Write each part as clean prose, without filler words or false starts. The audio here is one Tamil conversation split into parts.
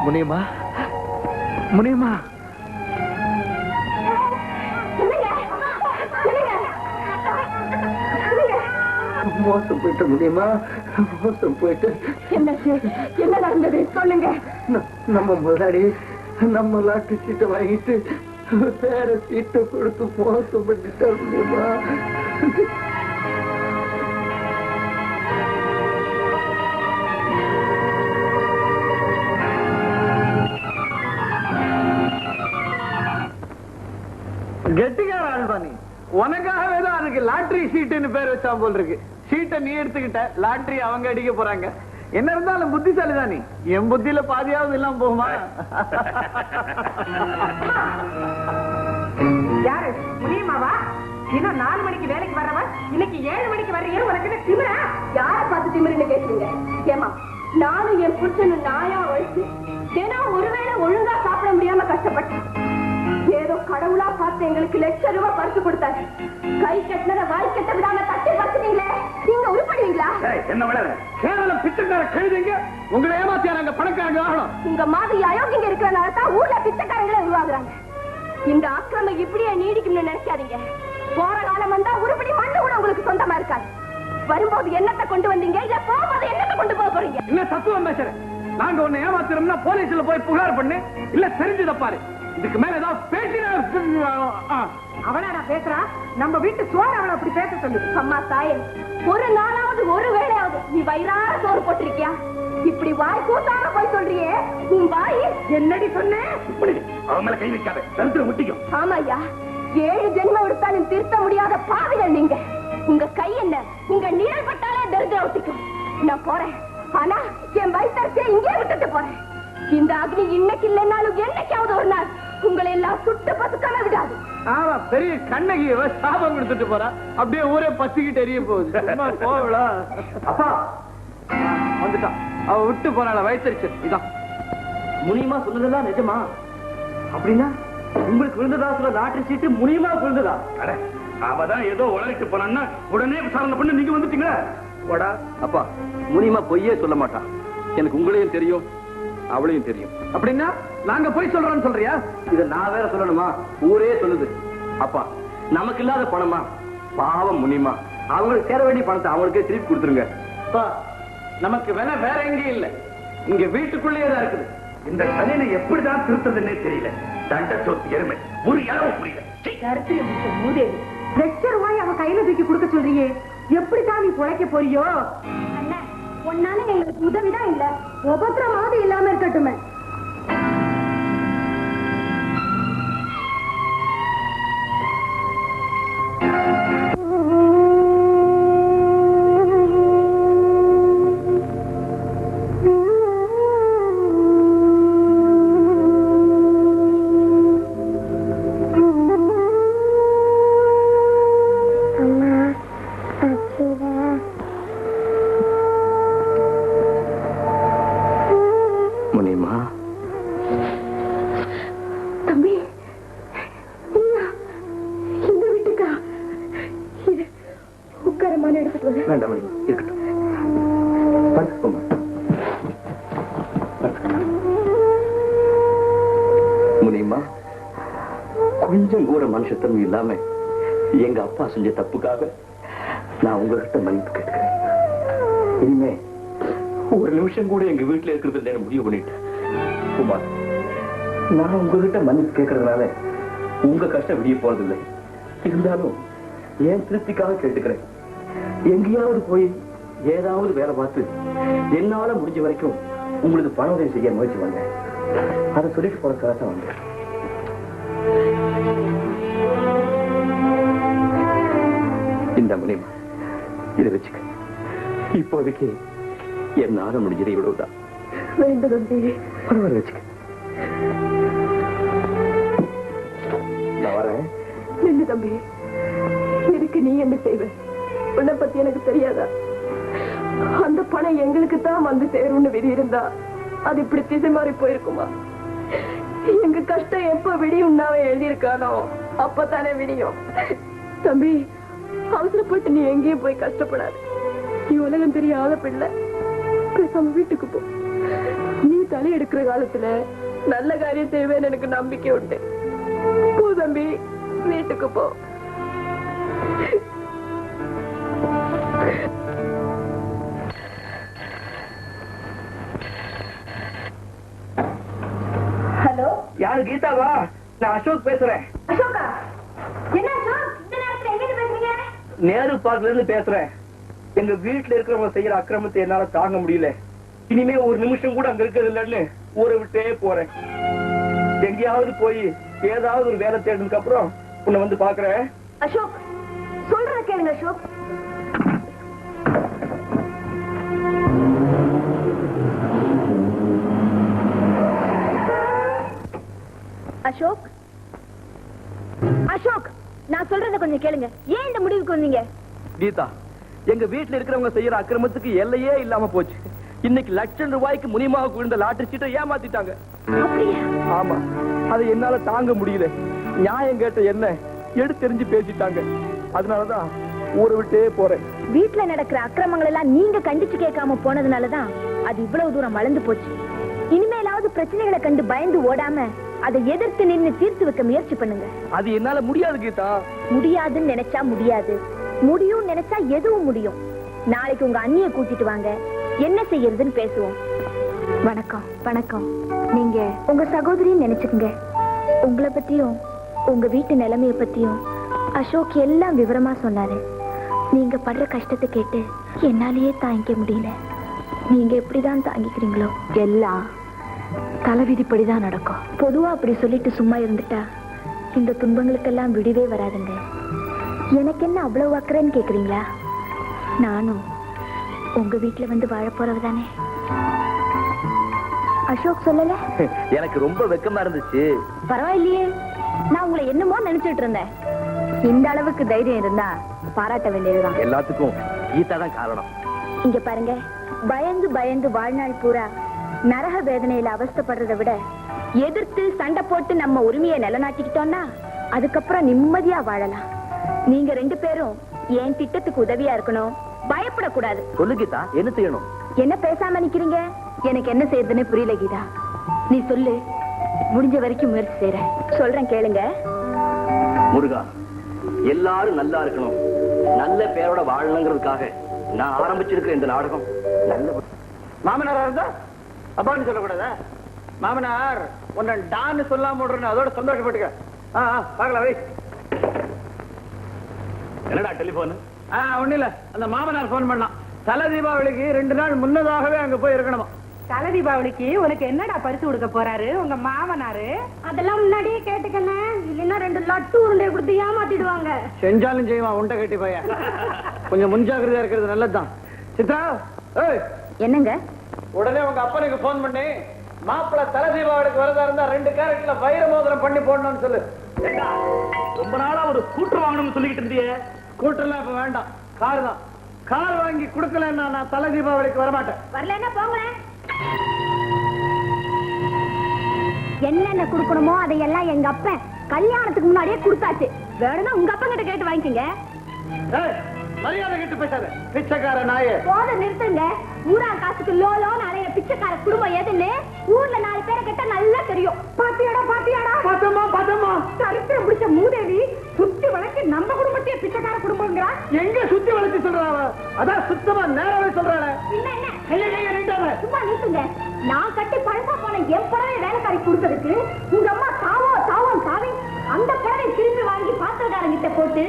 முனியம்மா, முனியம்மா, மோசம் போயிட்டு முடியுமா? மோசம் போயிட்டு என்ன நடந்தது சொல்லுங்க. நம்ம முதலாளி நம்ம லாட்டு சீட்டை வாங்கிட்டு வேற சீட்டை கொடுத்து மோசம் பண்ணிட்டா முடியுமா? கெட்டிக்கார ஆள்வானி, உனக்காகவே தான் அதுக்கு லாட்டரி சீட்டுன்னு பேர் வச்சா போல் இருக்கு. சீட்டை நீ எடுத்துக்கிட்ட, லாட்டரி அவங்க அடிக்க போறாங்க. என்ன இருந்தாலும் புத்திசாலி தான் நீ. என் புத்தியில பாதியாவது இல்லாம போகுமா? யாரு முடியுமாவா? இன்னும் 4 மணிக்கு வேலைக்கு வர்றவன் இன்னைக்கு 7 மணிக்கு வர்றீங்க. உனக்கு திமிரா? யார பார்த்து திமிருன்னு கேட்குறீங்க? ஏமா, நானும் என் புருஷனும் நாயா வயசு தினம் ஒருவேளை ஒழுங்கா சாப்பிட முடியாம கஷ்டப்பட்டேன். ஏதோ கடவுளா பார்த்து எங்களுக்கு ₹1,00,000 பரிசு கொடுத்தாரு. கை கட்டினத வாய் கட்ட விடாம தட்டி பார்த்துட்டீங்களே, நீங்க உருப்படுவீங்களா? என்ன விட கேவலம் பிச்சைக்கார கழுதுங்க. உங்களை ஏமாத்தியா நாங்க பணக்காரங்க ஆகணும். உங்க மாதிரி அயோக்கியங்க இருக்கிறனால தான் ஊர்ல பிச்சைக்காரங்களே உருவாகுறாங்க. இந்த ஆக்கிரமம் இப்படியே நீடிக்கும்னு நினைக்காதீங்க. போற காலம் வந்தா உருப்படி மண்ணு கூட உங்களுக்கு சொந்தமா இருக்காது. வரும்போது என்னத்தை கொண்டு வந்தீங்க, இல்ல போகும்போது என்னத்தை கொண்டு போக போறீங்க? என்ன தத்துவம் பேசுறேன்? நாங்க உன்னை ஏமாத்துறோம்னா போலீஸ்ல போய் புகார் பண்ணு, இல்ல தெரிஞ்சத பாரு. இதுக்கு மேல ஏதாவது பேசினா அவனா பேசுறா? நம்ம வீட்டு சோறு அவளை அப்படி பேச சொல்லு. அம்மா தாயே, ஒரு நாளாவது ஒரு வேளையாவது நீ வயிறார சோறு போட்டிருக்கியா? இப்படி வாய் கூட்டாக போய் சொல்றியே, உன் வாய் என்னடி சொன்ன? அவன் மேல கை வைக்காத, தரித்திரம் முட்டிக்கும். ஆமா ஐயா, 7 ஜென்மம் எடுத்தாலும் திருத்த முடியாத பாவிகள் நீங்க. உங்க கை என்ன, உங்க நிழல் பட்டாலே தரித்திரம் ஒட்டிக்கும். நான் போறேன், ஆனா என் வயிற்று இங்கே விட்டுட்டு போறேன். இந்த அக்னி இன்னைக்கு இல்லைன்னாலும் என்னைக்காவது ஒரு நாள் உங்களை எல்லாம் சுட்டு பசுக்காம விடாது. ஆமா, பெரிய கண்ணகி சாபம் கொடுத்துட்டு போறா. அப்படியே ஊரே பசிக்கிட்டு எரிய போகுது. போவளா அப்பா வந்துட்டான். அவ விட்டு போனால வயிற்றுச்சு. இதான் முனியமா சொன்னதெல்லாம் நிஜமா? அப்படின்னா உங்களுக்கு விழுந்ததா சொல்ல லாட்டரி சீட்டு முனியமா விழுந்ததா? அவதான் ஏதோ உளறிட்டு போனான்னா உடனே விசாரணை பண்ணி நீங்க வந்துட்டீங்களா? அப்பா, முனியமா பொய்யே சொல்ல மாட்டான். எனக்கு உங்களையும் தெரியும், அவளையும் தெரியும். அப்படின்னா நாங்க போய் சொல்றோம்னு சொல்றியா? இத நான் வேற சொல்லணுமா? ஊரே சொல்லுது. அப்பா, நமக்கு இல்லாத பணமா? பாவம் முனியமா, அவங்களுக்கு சேர வேண்டிய பணத்தை அவங்களுக்கே திருப்பி கொடுத்துருங்க. நமக்கு வேற எங்கேயும் இல்ல, இங்க வீட்டுக்குள்ளேயே தான் இருக்குது. இந்த கல்யாணை எப்படிதான் திருத்ததுன்னே தெரியல. தண்ட சொத்து எருமை ஒரு இளவு புரியல. ₹1,00,000 அவன் கையில தூக்கி கொடுக்க சொல்றியே, எப்படிதான் நீ பொழைக்க போறியோ? ஒன்னால எங்களுக்கு உதவிதான் இல்ல, உபத்திரமாவது இல்லாம இருக்கட்டுமே. கொஞ்சம் கூட மனுஷத்தன்மை இல்லாம எங்க அப்பா செஞ்ச தப்புக்காக நான் உங்ககிட்ட மன்னிப்பு கேட்கிறேன். இனிமே ஒரு நிமிஷம் கூட எங்க வீட்டுல இருக்கிறது முடிவு பண்ணிட்டேன். குமார், நான் உங்ககிட்ட மன்னிப்பு கேட்கறதுனால உங்க கஷ்டம் விடிய போறதில்லை. இருந்தாலும் ஏன் திருப்திக்காக கேட்டுக்கிறேன். எங்கேயாவது போய் ஏதாவது வேலை பார்த்து என்னால முடிஞ்ச வரைக்கும் உங்களுக்கு பண உதவி செய்ய முயற்சி பண்ணேன். அதை சொல்லிட்டு போறதுக்காக தான் வந்தேன். இந்த முனியமா, இதை வச்சுக்க. இப்போதைக்கு என்னால முடிஞ்சது இவ்வளவுதான். பரவாயில்ல, வச்சுக்க. நான் வரேன். நின்று தம்பி, இதுக்கு நீ என்ன செய்வ? உன்னை பத்தி எனக்கு தெரியாதா? அந்த பணம் எங்களுக்கு தான் வந்து சேரும்னு விதி இருந்தா அது இப்படி திசை மாறி போயிருக்குமா? எங்க கஷ்டம் எப்ப விடியும் எழுதியிருக்கானோ அப்பதானே விடியும். தம்பி, அவசரப்பட்டு நீ எங்கேயும் போய் கஷ்டப்படாது. நீ உலகம் தெரியாத பிள்ளை. பேசாம வீட்டுக்கு போ. நீ தலை எடுக்கிற காலத்துல நல்ல காரியம் செய்வேன்னு எனக்கு நம்பிக்கை உண்டு. போ தம்பி, வீட்டுக்கு போ. ஹலோ, யாரு? கீதாவா? நான் அசோக் பேசுறேன். அசோகா, என்ன அசோக் இந்த நேரத்துல எங்க பேசுறீங்க? நேரு பார்க்ல இருந்து பேசுறேன். எங்க வீட்டுல இருக்கிறவங்க செய்யற அக்கிரமத்தை என்னால தாங்க முடியல. இனிமே ஒரு நிமிஷம் கூட அங்க இருக்கிறது இல்லைன்னு ஊரை விட்டே போறேன். எங்கேயாவது போய் ஏதாவது ஒரு வேலை தேடினதுக்கு அப்புறம் உன்னை வந்து பாக்குறேன். அசோக், சொல்ற கேளுங்க அசோக். அசோக், அசோக், நான் சொல்றத கொஞ்சம் கேளுங்க. ஏன் இந்த முடிவுக்கு வந்தீங்க? கீதா, எங்க வீட்டுல இருக்கிறவங்க செய்யற அக்கிரமத்துக்கு எல்லையே இல்லாம போச்சு. இன்னைக்கு லட்சம் ரூபாய்க்கு முனியமாக விழுந்த லாட்டரி சீட்டை ஏமாத்திட்டாங்க. ஆமா, அதை என்னால தாங்க முடியல. நியாயம் கேட்ட என்ன எடுத்தெறிஞ்சு பேசிட்டாங்க. அதனாலதான் ஊரை விட்டே போறேன். வீட்டுல நடக்கிற அக்கிரமங்கள் எல்லாம் நீங்க கண்டிச்சு கேட்காம போனதுனாலதான் அது இவ்வளவு தூரம் வளர்ந்து போச்சு. இனிமேலாவது பிரச்சனைகளை கண்டு பயந்து ஓடாம அதை எதிர்த்து நின்னு தீர்த்து வைக்க முயற்சி பண்ணுங்க. அது என்னால முடியாது கீதா. முடியாதுன்னு நினைச்சா முடியாது, முடியும் நினைச்சா எதுவும் முடியும். நாளைக்கு உங்க அண்ணிய கூட்டிட்டு வாங்க, என்ன செய்யறதுன்னு பேசுவோம். வணக்கம். வணக்கம். நீங்க உங்க சகோதரின்னு நினைச்சுக்குங்க. உங்களை பத்தியும் உங்க வீட்டு நிலைமைய பத்தியும் அசோக் எல்லாம் விவரமா சொன்னாரு. நீங்க படுற கஷ்டத்தை கேட்டு என்னாலேயே தாங்கிக்க முடியல. நீங்க எப்படிதான் தாங்கிக்கிறீங்களோ எல்லாம் தலைவிதிப்படிதான் நடக்கும். பொதுவா அப்படி சொல்லிட்டு சும்மா இருந்துட்டா இந்த துன்பங்களுக்கெல்லாம் விடுவே வராதுங்க. எனக்கு என்ன அவ்வளவு அக்கறைன்னு கேக்குறீங்களா? நானும் உங்க வீட்டுல வந்து வாழ போறவதானே. அசோக் சொல்லல? எனக்கு ரொம்ப வெக்கமா இருந்துச்சு. பரவாயில்லையே, நான் உங்களை என்னமோ நினைச்சிட்டு இருந்தேன். இந்த அளவுக்கு தைரியம் இருந்தா பாராட்ட வேண்டியதுதான். எல்லாத்துக்கும் கீதா தான் காரணம். இங்க பாருங்க, பயந்து பயந்து வாழ்நாள் பூரா நரக வேதனையில அவஸ்தைப்படுறதை விட எதிர்த்து சண்டை போட்டு நம்ம உரிமையை நிலைநாட்டிக்கிட்டோம்னா அதுக்கப்புறம் நிம்மதியா வாழலாம். நீங்க ரெண்டு பேரும் என் திட்டத்துக்கு உதவியா இருக்கணும், பயப்படக்கூடாது. சொல்லு கீதா, என்ன செய்யணும்? என்ன பேசாம நிக்கிறீங்க? எனக்கு என்ன செய்யறதுன்னு புரியல கீதா. நீ சொல்லு, முடிஞ்ச வரைக்கும் முயற்சி செய்றேன். சொல்றேன் கேளுங்க. முருகா, எல்லாரும் நல்லா இருக்கணும், நல்ல பேரோட வாழணுங்கிறதுக்காக நான் ஆரம்பிச்சிருக்கிற இந்த நாடகம் நல்ல. மாமனாரா இருந்தா அப்பான்னு சொல்லக்கூடாதா? மாமனார் உன்னை டான்னு சொல்லாம விடுறேன்னு அதோட சந்தோஷப்பட்டுக்க. பாக்கலாம் வை. என்னடா டெலிபோன்? ஒண்ணு இல்ல, அந்த மாமனார் போன் பண்ணலாம். தலை தீபாவளிக்கு 2 நாள் முன்னதாகவே அங்க போய் இருக்கணுமா. தலை தீபாவளிக்கு உனக்கு என்னடா பரிசு கொடுக்க போறாரு உங்க மாமனாரு? அதெல்லாம் முன்னாடியே கேட்டுக்கண்ணே, இல்லைன்னா 2 லட்டு உருண்டை கொடுத்து ஏமாத்திடுவாங்க. செஞ்சாலும் செய்வான் உண்டை கட்டி பையன். கொஞ்சம் முன்ஜாகிரதையா இருக்கிறது நல்லதுதான். சித்ரா, என்னங்க? உடனே உங்க அப்பனுக்கு போன் பண்ணி மாப்பிள்ள தலை தீபாவளிக்கு வரதா இருந்தா 2 கேரட்ல வைர மோதிரம் பண்ணி போடணும்னு சொல்லு. ரொம்ப நாளா ஒரு ஸ்கூட்டர் வாங்கணும்னு சொல்லிக்கிட்டு இருந்தியே. ஸ்கூட்டர்லாம் இப்ப வேண்டாம், கார் தான். கார் வாங்கி கொடுக்கலன்னா நான் தலை தீபாவளிக்கு வரமாட்டேன். வரலன்னா போங்க. என்னென்ன கொடுக்கணுமோ அதையெல்லாம் எங்க அப்பன் கல்யாணத்துக்கு முன்னாடியே கொடுத்தாச்சு. வேணும்னா உங்க அப்பன் கிட்ட கேட்டு வாங்கிக்கங்க. மரியாதை கிட்ட பேசாத பிச்சைக்கார நாயே. போத நிறுத்துங்க. ஊரா காசுக்கு லோலோன்னு அலைய பிச்சைக்கார குடும்பம் எதுன்னு ஊர்ல 4 பேரை கிட்ட நல்லா தெரியும். பாத்தியாடா பாத்தியாடா? பாத்தம்மா பாத்தம்மா. சரித்திரம் பிடிச்ச மூதேவி சுத்தி வளைச்சு நம்ம குடும்பத்தையே பிச்சைக்கார குடும்பங்கிறா. எங்க சுத்தி வளைச்சு சொல்றாவ? அதான் சுத்தமா நேராவே சொல்றாளே. இல்ல என்ன சும்மா நிறுத்துங்க. நான் கட்டி பழசா போன என் புடவை வேலைக்காரி கொடுத்ததுக்கு உங்க அம்மா சாவோ சாவோம் சாவி அந்த புடவை திரும்பி வாங்கி பாத்திரக்காரங்கிட்ட போட்டு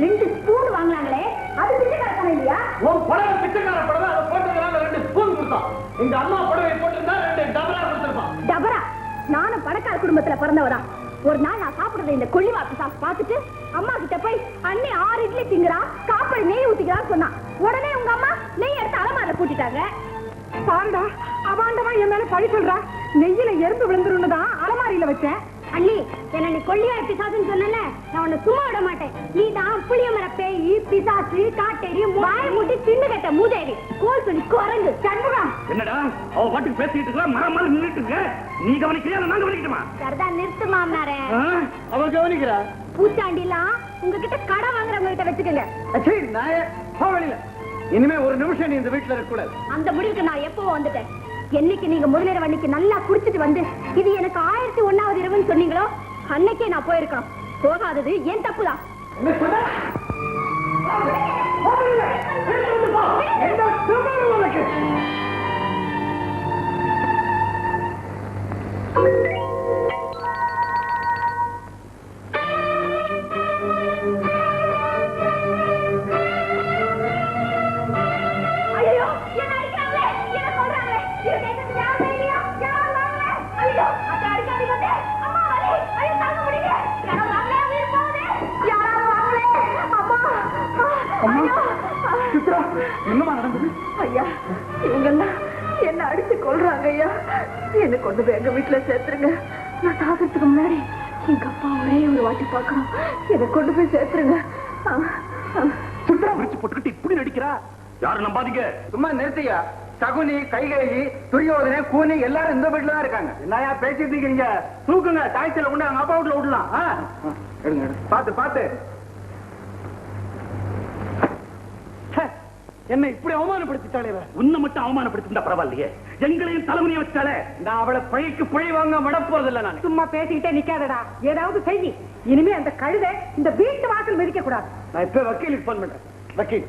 2 ஸ்பூன் வாங்கினாங்களே, அது பிச்சைக்காரத்தனம் இல்லையா? உன் புடவை பிச்சைக்கார புடவை, அதை போட்டதுனால 2 ஸ்பூன் கொடுத்தான். எங்க அம்மா புடவை போட்டிருந்தா 2 டபரா கொடுத்திருப்பான். டபரா? நானும் பணக்கார குடும்பத்துல பிறந்தவரா. ஒரு நாள் நான் சாப்பிடுறது இந்த கொள்ளிவாப்பு சாஸ் பார்த்துட்டு அம்மா கிட்ட போய் அண்ணி 6 இட்லி திங்குறா, காப்படி நெய் ஊத்திக்கிறான்னு சொன்னா. உடனே உங்க அம்மா நெய் எடுத்து அலமாரில பூட்டிட்டாங்க. பாருடா, அவாண்டவா என் மேல பழி சொல்றா. நெய்யில எறும்பு விழுந்துருன்னு தான் அலமாரியில வச்சேன். அண்ணி, என்ன நீ கொள்ளிவாய் பிசாசுன்னு சொன்னல, நான் உன்னை சும்மா விட மாட்டேன். நீ தான் புளிய மர பேயி, பிசாசு, காட்டேரி, வாய மூட்டி தின்னு கட்ட மூதேவி, கோல் சொல்லி குரங்கு சண்முகம். என்னடா அவ பாட்டுக்கு பேசிட்டு இருக்கா, மரம் மாதிரி நின்னுட்டு இருக்க. நீ கவனிக்கிறியா நான் கவனிக்கட்டுமா? சரிதா, நிறுத்து மாமனாரே. அவ கவனிக்கிறா. பூச்சாண்டிலாம் உங்ககிட்ட கடை வாங்குறவங்க கிட்ட வச்சுக்கோங்க. சரி நாயே, போ வெளியில. இனிமே ஒரு நிமிஷம் நீ இந்த வீட்டுல இருக்க கூடாது. அந்த முடிவுக்கு நான் எப்பவும் வந்துட்டேன். என்னைக்கு நீங்க முதலிரவு அன்னைக்கு நல்லா குடிச்சிட்டு வந்து இது எனக்கு 1001வது இரவுன்னு சொன்னீங்களோ அன்னைக்கே நான் போயிருக்கணும். போகாதது ஏன் தப்புதான். என்னமா நடந்தது? ஐயா, இவங்கெல்லாம் என்ன அடிச்சு கொள்றாங்க ஐயா. என்ன கொண்டு போய் எங்க வீட்டுல சேர்த்துருங்க. நான் சாகிறதுக்கு முன்னாடி எங்க அப்பா ஒரே ஒரு வாட்டி பார்க்கணும். என்ன கொண்டு போய் சேர்த்துருங்க. சுத்தரா முடிச்சு போட்டுக்கிட்டு இப்படி நடிக்கிறா. யாரும் நம்பாதீங்க. சும்மா நிறுத்தியா. சகுனி, கைகேயி, துரியோதனை, கூனி எல்லாரும் இந்த வீட்டுல தான் இருக்காங்க. என்னையா பேசிட்டு இருக்கீங்க? தூக்குங்க, தாய்ச்சல கொண்டு அவங்க அப்பா வீட்டுல விடலாம். பாத்து பாத்து. என்ன இப்படி அவமானப்படுத்திட்டாளே. உன்னை மட்டும் அவமானப்படுத்திருந்தா பரவாயில்லையே, எங்களையும் தலைமுறையை வச்சாலே. நான் அவளை பழிக்கு பழி வாங்க விட போறதில்லை. நான் சும்மா பேசிக்கிட்டே நிக்காதடா, ஏதாவது செய்தி. இனிமே அந்த கழுதை இந்த வீட்டு வாசல் மிதிக்க கூடாது. நான் இப்ப வக்கீலுக்கு போன் பண்றேன். வக்கீல்.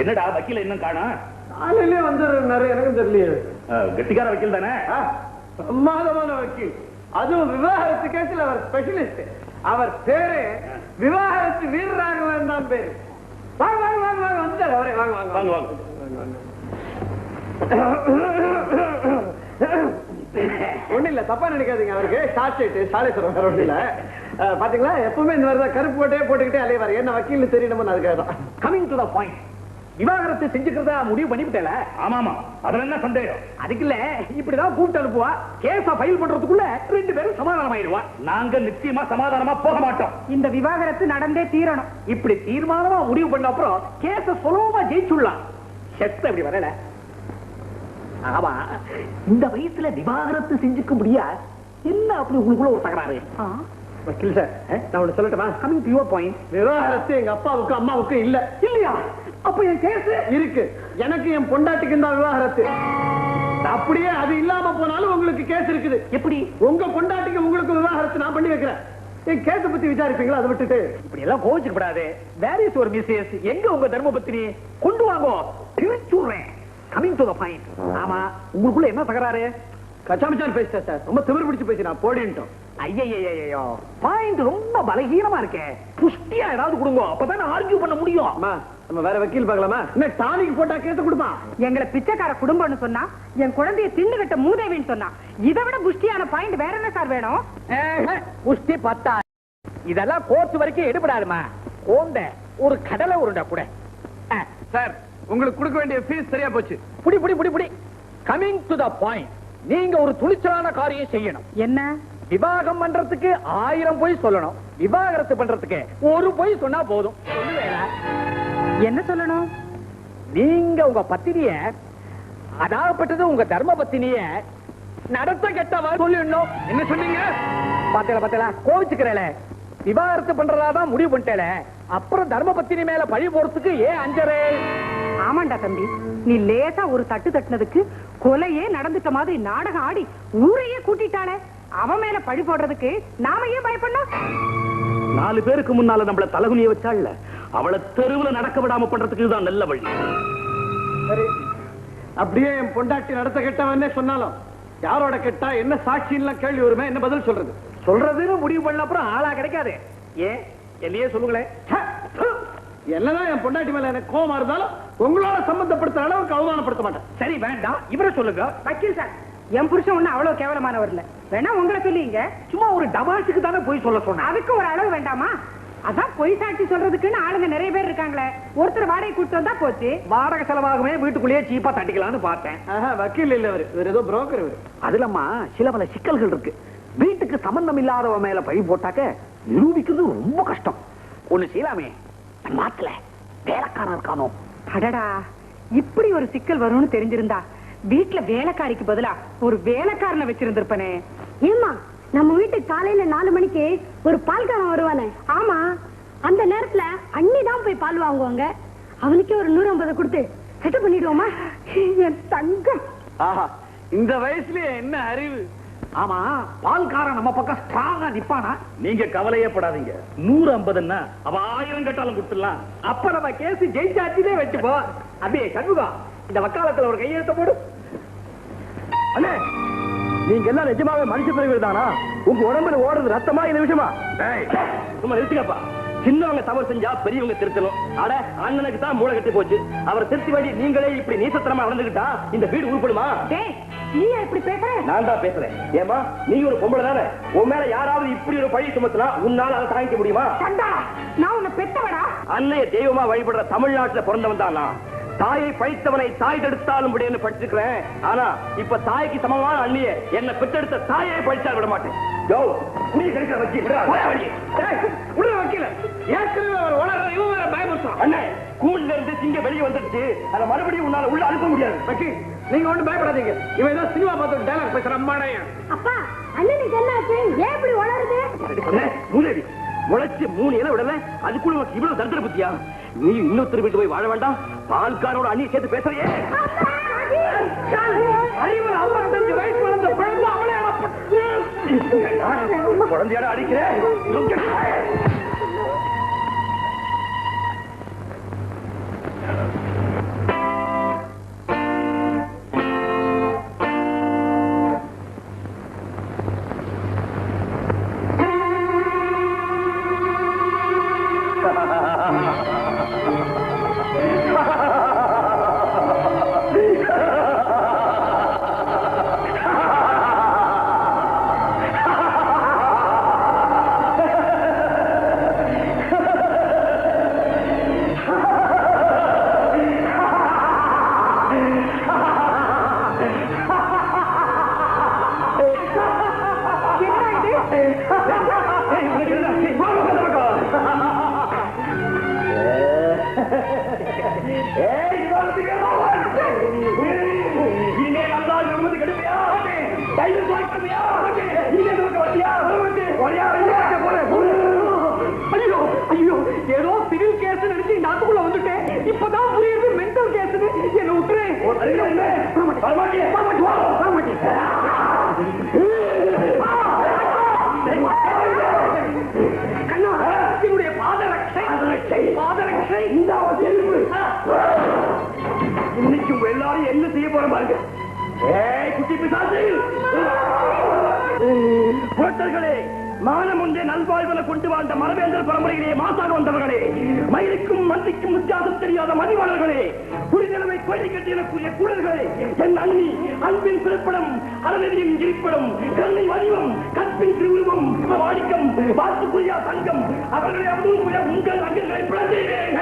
என்னடா வக்கீல இன்னும் காணா? காலையிலே வந்துடுறாரு. எனக்கும் தெரியலையே. கெட்டிக்கார வக்கீல் தானே? பிரமாதமான வக்கீல். அதுவும் விவாகரத்து கேஸ்ல அவர் ஸ்பெஷலிஸ்ட். அவர் பேரு விவாகரத்து வீரராகவன் தான் பேரு. வாங்க வாங்க வாங்க வாங்க வந்துட்டாரு அவரே. வாங்க வாங்க வாங்க வாங்க. ஒண்ணு இல்ல, தப்பா நினைக்காதீங்க. அவருக்கு ஷார்ட் சைட்டு சாலேஸ்வரம் வேற ஒண்ணு இல்ல. பாத்தீங்களா, எப்பவுமே இந்த மாதிரி தான் கருப்பு போட்டே போட்டுக்கிட்டே அலைவாரு. என்ன வக்கீல் தெரியணும்னு அதுக்காக தான். Coming to the point. விவாகரத்து செஞ்சுக்கிறதா முடிவு பண்ணிவிட்டல? ஆமாமா, அதுல என்ன சந்தேகம்? அதுக்குள்ள இப்படிதான் கூப்பிட்டு அனுப்புவா. கேஸ ஃபைல் பண்றதுக்குள்ள 2 பேரும் சமாதானம் ஆயிடுவா. நாங்க நிச்சயமா சமாதானமா போக மாட்டோம். இந்த விவாகரத்து நடந்தே தீரணும். இப்படி தீர்மானமா முடிவு பண்ண அப்புறம் கேஸ சுலபமா ஜெயிச்சுடலாம். செத்த இப்படி வரல. ஆமா, இந்த வயசுல விவாகரத்து செஞ்சுக்க முடியா என்ன? அப்படி உங்களுக்குள்ள ஒரு தகராறு? வக்கீல் சார், நான் ஒண்ணு சொல்லட்டுமா? Coming to your point. விவாகரத்து எங்க அப்பாவுக்கு அம்மாவுக்கு இல்ல. இல்லையா? அப்ப என் கேஸ் இருக்கு. எனக்கு என் பொண்டாட்டிக்கு தான் விவாகரத்து. அப்படியே அது இல்லாம போனாலும் உங்களுக்கு கேஸ் இருக்குது. எப்படி? உங்க பொண்டாட்டிக்கு உங்களுக்கு விவாகரத்து நான் பண்ணி வைக்கிறேன். என் கேஸ பத்தி விசாரிப்பீங்களா? அதை விட்டுட்டு இப்படி எல்லாம் கோவிச்சுக்கப்படாது. வேர் இஸ் ஒரு மிஸ்ஸஸ்? எங்க உங்க தர்மபத்தினி? கொண்டு வாங்கோ, பிரிச்சுடுறேன். Coming to the point. ஆமா, உங்களுக்குள்ள என்ன தகராறு? கச்சாமச்சான் பேசிட்டேன் சார். ரொம்ப திமிர் பிடிச்சு பேசி நான் போடிட்டோம். ஐயோ, பாயிண்ட் ரொம்ப பலகீனமா இருக்கே. புஷ்டியா ஏதாவது கொடுங்க, அப்பதான் ஆர்கியூ பண்ண முடியும். அம்மா, நம்ம வேற வக்கீல் பார்க்கலாமா? என்ன டானிக் போட்டா கேஸ் கொடுப்பான்? எங்களை பிச்சைக்கார குடும்பம்னு சொன்னா, என் குழந்தைய தின்னுகிட்ட மூதேவின்னு சொன்னா, இதை விட புஷ்டியான பாயிண்ட் வேற என்ன சார் வேணும்? புஷ்டி 10. இதெல்லாம் கோர்ட் வரைக்கும் எடுபடாதுமா. கோண்ட ஒரு கடலை உருண்டை கூட. சார், உங்களுக்கு கொடுக்க வேண்டிய ஃபீஸ் சரியா போச்சு. புடி புடி புடி புடி. Coming to the point. நீங்க ஒரு துணிச்சலான காரியம் செய்யணும். என்ன? விவாகம் பண்றதுக்கு 1000 பொய் சொல்லணும். விவாகரத்து பண்றதுக்கு ஒரு பொய் சொன்னா போதும். என்ன சொல்லணும்? நீங்க உங்க பத்தினிய, அதாகப்பட்டது உங்க தர்ம பத்தினிய நடத்த கெட்டவா சொல்லிடணும். என்ன சொன்னீங்க? பாத்தீங்களா கோவிச்சுக்கிறேன். விவாகரத்து பண்றதாதான் முடிவு பண்ணிட்டேல, அப்புறம் தர்ம பத்தினி மேல பழி போறதுக்கு ஏன் அஞ்சரே? ஆமாண்டா தம்பி, நீ லேசா ஒரு தட்டு தட்டுனதுக்கு கொலையே நடந்துட்ட மாதிரி நாடகம் ஆடி ஊரையே கூட்டிட்டாளே. அவன் மேல பழி போடுறதுக்கு நாம ஏன் பயப்படணும்? 4 பேருக்கு முன்னால நம்மள தலகுனிய வச்சாள்ல, அவளை தெருவுல நடக்க விடாம பண்றதுக்கு இதுதான் நல்ல வழி. சரி, அப்படியே என் பொண்டாட்டி நடத்த கெட்டவன்னே சொன்னாலும் யாரோட கெட்டா என்ன சாட்சின்னு கேள்வி வருமே, என்ன பதில் சொல்றது? சொல்றதுன்னு முடிவு பண்ண அப்புறம் ஆளா கிடைக்காது. ஏன் என்னையே சொல்லுங்களேன். என்னதான் என் பொண்டாட்டி மேல எனக்கு கோவமா இருந்தாலும் உங்களோட சம்பந்தப்படுத்துற அளவுக்கு அவமானப்படுத்த மாட்டேன். சரி வேண்டாம், இவரை சொல்லுங்க. வக்கீல் சார், என் புருஷன் ஒண்ணு அவ்வளவு கேவலமானவர் இல்ல. வேணா உங்களை சொல்லிங்க. சும்மா ஒரு டமாஷுக்கு தானே போய் சொல்ல சொன்னேன். அதுக்கு ஒரு அளவு வேண்டாமா? அதான் பொய் சாட்சி சொல்றதுக்குன்னு ஆளுங்க நிறைய பேர் இருக்காங்களே. ஒருத்தர் வாடகை கூட்டு வந்தா போச்சு. வாடகை செலவாகவே வீட்டுக்குள்ளேயே சீப்பா தட்டிக்கலாம்னு பார்த்தேன். வக்கீல் இல்ல அவரு, வேற ஏதோ புரோக்கர் இவரு. அதுலம்மா சில பல சிக்கல்கள் இருக்கு. வீட்டுக்கு சம்பந்தம் இல்லாதவ மேல பழி போட்டாக்க நிரூபிக்கிறது ரொம்ப கஷ்டம். ஒண்ணு செய்யலாமே, மாத்தல வேலைக்காரன் இருக்கானோ. அடடா, இப்படி ஒரு சிக்கல் வரும்னு தெரிஞ்சிருந்தா வீட்டுல வேலைக்காரிக்கு பதிலா ஒரு வேலைக்காரனை வச்சிருந்திருப்பனே. ஏமா, நம்ம வீட்டுக்கு காலையில 4 மணிக்கு ஒரு பால்காரன் வருவானே? ஆமா, அந்த நேரத்துல அண்ணி தான் போய் பால் வாங்குவாங்க. அவனுக்கே ஒரு 150 கொடுத்து செட்டப் பண்ணிடுவோமா? என் தங்கம். ஆஹா, இந்த வயசுலயே என்ன அறிவு. ஆமா, பால்காரன் நம்ம பக்கம் ஸ்ட்ராங்கா நிப்பானா? நீங்க கவலையே படாதீங்க. 150ன்னா அவ 1000 கட்டாலும் கொடுத்துடலாம். அப்ப நம்ம கேஸ் ஜெயிச்சாச்சிலே வச்சுப்போ. அப்படியே சண்முகம், இந்த வக்காலத்துல ஒரு கையெழுத்த போடு. அண்ணே, நீங்க எல்லாம் நிஜமாவே மனுஷ பிறகு தானா? உங்க உடம்புல ஓடுறது ரத்தமா இந்த விஷயமா? சும்மா நிறுத்துக்கப்பா. சின்னவங்க தவறு செஞ்சா பெரியவங்க திருத்தணும். அட, அண்ணனுக்கு தான் மூளை கட்டி போச்சு. அவரை திருத்தி வேண்டி நீங்களே இப்படி நீசத்தனமா நடந்துகிட்டா இந்த வீடு உருப்படுமா? நீ இப்படி பேசுற? நான் தான் பேசுறேன். ஏமா, நீ ஒரு பொம்பளை தானே? உன் மேல யாராவது இப்படி ஒரு பழி சுமத்தினா உன்னால அதை தாங்கிக்க முடியுமா? நான் உன்னை பெத்தவடா. அன்னைய தெய்வமா வழிபடுற தமிழ்நாட்டுல பிறந்தவன் தான் நான். தாயை பழித்தவனை தாய் தடுத்தாலும் முடியும்னு படிச்சிருக்கிறேன். ஆனா இப்ப தாய்க்கு சமமான அண்ணிய என்ன பெற்றெடுத்த தாயை பழிச்சா விட மாட்டேன். நீ கிடைக்கிற வச்சு உள்ள வைக்கல. ஏற்கனவே அவர் வளர இவன் வேற பயமுறுத்தான். அண்ணே, கூண்டுல இருந்து சிங்க வெளியே வந்துடுச்சு. அதை மறுபடியும் உன்னால உள்ள அனுப்ப முடியாது. வக்கி, நீங்க ஒண்ணும் பயப்படாதீங்க. இவன் ஏதோ சினிமா பார்த்து டைலாக் பேசுற அம்மாடையா. அப்பா, அண்ணனுக்கு என்ன ஆச்சு? ஏன் இப்படி வளருது? மூதேவி, முளைச்சு 3 இலை விடல, அதுக்குள்ள உனக்கு இவ்வளவு தரித்திர புத்தியா? நீ இன்னொருத்தர் வீட்டு போய் வாழ வேண்டாம். பால்காரோட அண்ணியை சேர்த்து பேசுறியே. அறிவு 55 வயசு வளர்ந்த குழந்தை அவளே குழந்தையோட அடிக்கிறேன். ஏதோ சிவில் கேஸ் நினைச்சு நாட்டுக்குள்ள வந்துட்டேன். இப்பதான் புரியுது மென்டல் கேஸ். என்ன விட்டுரு. என்னுடைய பாதரட்சை இன்னைக்கு உங்க எல்லாரும் என்ன செய்ய போற பாருங்க. குட்டி பிசாசு, புரட்டர்களே, மானம் ஒன்றே நல்வாழ்வன கொண்டு வாழ்ந்த மரவேந்தர் பரம்பரையிலே மாசாக வந்தவர்களே, மயிலுக்கும் மந்திக்கும் வித்தியாசம் தெரியாத மதிவாளர்களே, குடிநிலைமை கொள்ளை கட்டியக்கூடிய கூடர்களே, என் அண்ணி அன்பின் பிறப்பிடம், அறநெறியின் இருப்பிடம், கண்ணை வடிவம், கற்பின் திருவுருவம், வாடிக்கம், வாத்துக்குரியா சங்கம், அவர்களை அவதூறு உங்கள் அங்கங்களை பிளந்தேன்.